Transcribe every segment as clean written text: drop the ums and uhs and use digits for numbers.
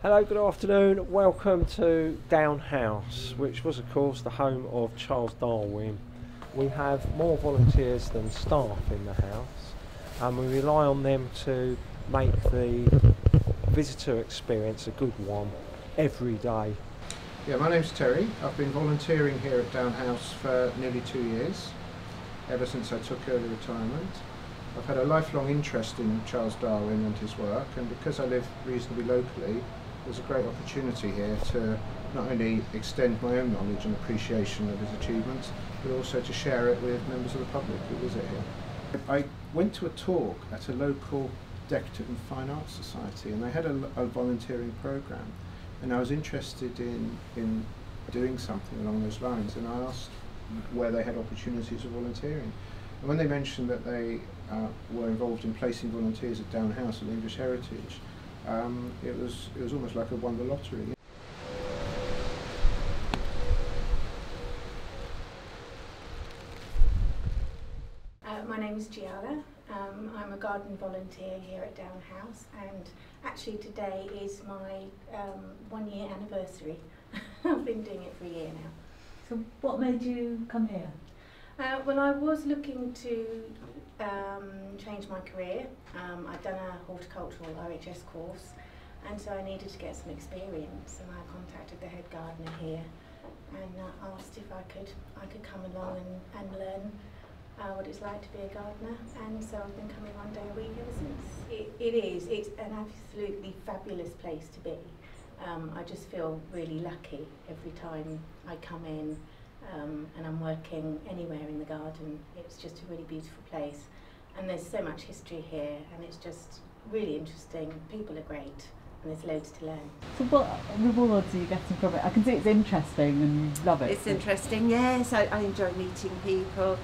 Hello, good afternoon. Welcome to Down House, which was of course the home of Charles Darwin. We have more volunteers than staff in the house, and we rely on them to make the visitor experience a good one every day. Yeah, my name's Terry. I've been volunteering here at Down House for nearly 2 years, ever since I took early retirement. I've had a lifelong interest in Charles Darwin and his work, and because I live reasonably locally, there's a great opportunity here to not only extend my own knowledge and appreciation of his achievements, but also to share it with members of the public who visit here. I went to a talk at a local decorative and fine arts society, and they had a volunteering programme, and I was interested in doing something along those lines, and I asked where they had opportunities of volunteering. And when they mentioned that they were involved in placing volunteers at Down House at English Heritage, it was almost like I won the lottery. My name is Giada. I'm a garden volunteer here at Down House, and actually today is my 1 year anniversary. I've been doing it for a year now. So what made you come here? Well, I was looking to change my career. I'd done a horticultural OHS course, and so I needed to get some experience, and I contacted the head gardener here and asked if I could come along and learn what it's like to be a gardener, and so I've been coming 1 day a week ever since. It's an absolutely fabulous place to be. I just feel really lucky every time I come in. And I'm working anywhere in the garden. It's just a really beautiful place, and there's so much history here, and it's just really interesting. People are great, and there's loads to learn. So what rewards are you getting from it? I can see it's interesting and you love it. It's interesting, yes. I enjoy meeting people,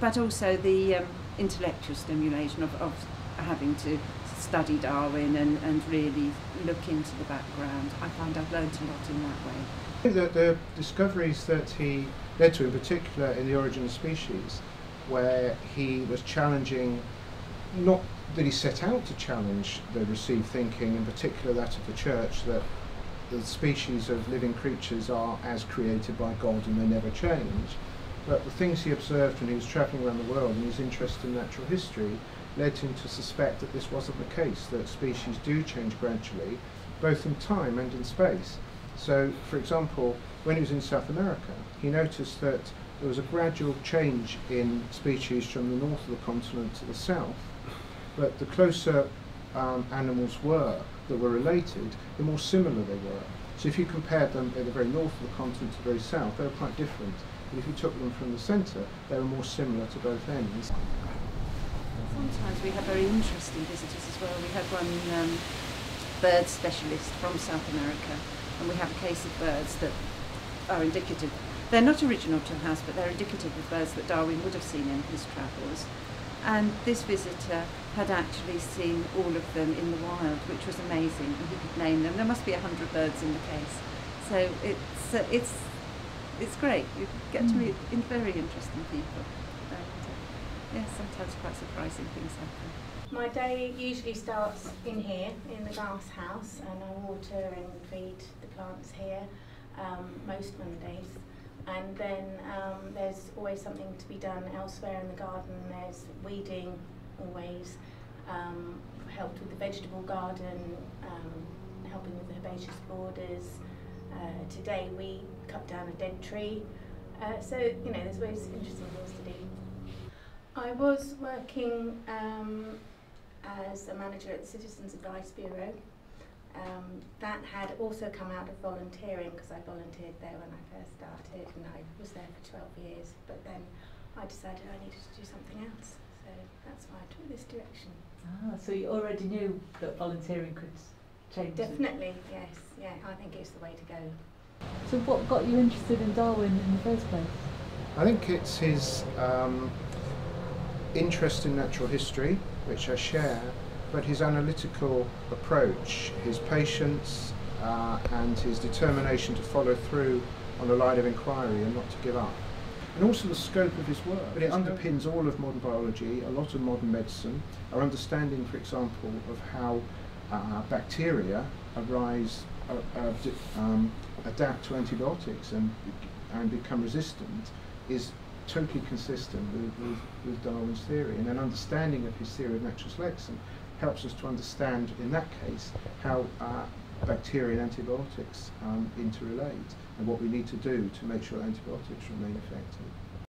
but also the intellectual stimulation of having to study Darwin and really look into the background. I find I've learnt a lot in that way. The discoveries that he led to, in particular in The Origin of Species, where he was challenging, not that he set out to challenge the received thinking, in particular that of the Church, that the species of living creatures are as created by God and they never change, but the things he observed when he was travelling around the world and his interest in natural history led him to suspect that this wasn't the case, that species do change gradually, both in time and in space. So, for example, when he was in South America, he noticed that there was a gradual change in species from the north of the continent to the south, but the closer animals were that were related, the more similar they were. So if you compared them at the very north of the continent to the very south, they were quite different. But if you took them from the centre, they were more similar to both ends. Sometimes we have very interesting visitors as well. We had one bird specialist from South America, and we have a case of birds that are indicative. They're not original to the house, but they're indicative of birds that Darwin would have seen in his travels. And this visitor had actually seen all of them in the wild, which was amazing, and he could name them. There must be 100 birds in the case. So it's great. You get to meet very interesting people. And, sometimes quite surprising things happen. My day usually starts in here, in the glass house, and I water and feed the plants here most Mondays. And then there's always something to be done elsewhere in the garden. There's weeding, always, helped with the vegetable garden, helping with the herbaceous borders. Today we cut down a dead tree. So, there's always interesting things to do. I was working as a manager at the Citizens Advice Bureau. That had also come out of volunteering, because I volunteered there when I first started, and I was there for 12 years, but then I decided I needed to do something else, so that's why I took this direction. Ah, so you already knew that volunteering could change? Definitely, yes, yeah, I think it's the way to go. So what got you interested in Darwin in the first place? I think it's his interest in natural history, which I share, but his analytical approach, his patience and his determination to follow through on a line of inquiry and not to give up. And also the scope of his work. But it underpins all of modern biology, a lot of modern medicine, our understanding, for example, of how bacteria adapt to antibiotics and become resistant is totally consistent with Darwin's theory. And an understanding of his theory of natural selection helps us to understand, in that case, how bacteria and antibiotics interrelate, and what we need to do to make sure antibiotics remain effective.